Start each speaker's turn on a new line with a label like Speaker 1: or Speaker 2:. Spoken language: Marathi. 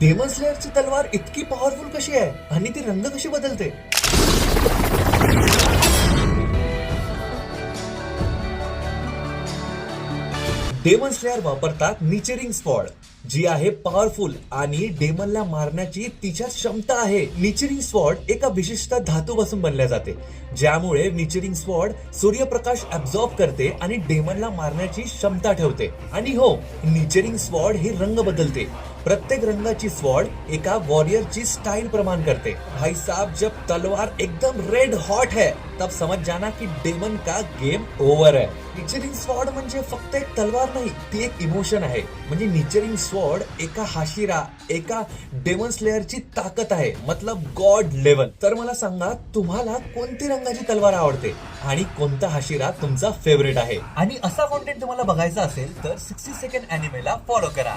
Speaker 1: डेमन स्लेअरची तलवार इतकी पॉवरफुल कशी आहे आणि ती रंग कशी बदलते? डेमन स्लेअर वापरतात निचरिंग स्वॉर्ड, जी आहे पॉवरफुल आणि डेमनला मारण्याची तिच्यात क्षमता आहे. निचरिंग स्वॉर्ड एका विशिष्ट धातूपासून बनल्या जाते, ज्यामुळे निचरिंग स्वॉर्ड सूर्यप्रकाश ऍब्झॉर्ब करते आणि डेमनला मारण्याची क्षमता ठेवते. आणि हो, निचरिंग स्वॉर्ड हे रंग बदलते. प्रत्येक रंगाची स्वॉर्ड एका वॉरियरची स्टाइल प्रमाण करते. भाई साहब, जब तलवार एकदम रेड हॉट है तब समझ जाना कि डेमन का गेम ओव्हर है. निचरिंग स्वॉर्ड म्हणजे फक्त एक तलवार नाही, ती एक इमोशन आहे. म्हणजे निचरिंग स्वॉर्ड एका हाशिरा, एका डेमन स्लेअरची ताकद आहे, मतलब गॉड लेवल. तर मला सांगा, तुम्हाला कोणती रंगाची तलवार आवडते आणि कोणता हाशिरा तुमचा फेवरेट आहे? आणि असा कॉन्टेंट तुम्हाला बघायचा असेल तर 60 सेकंड अॅनिमेला फॉलो करा.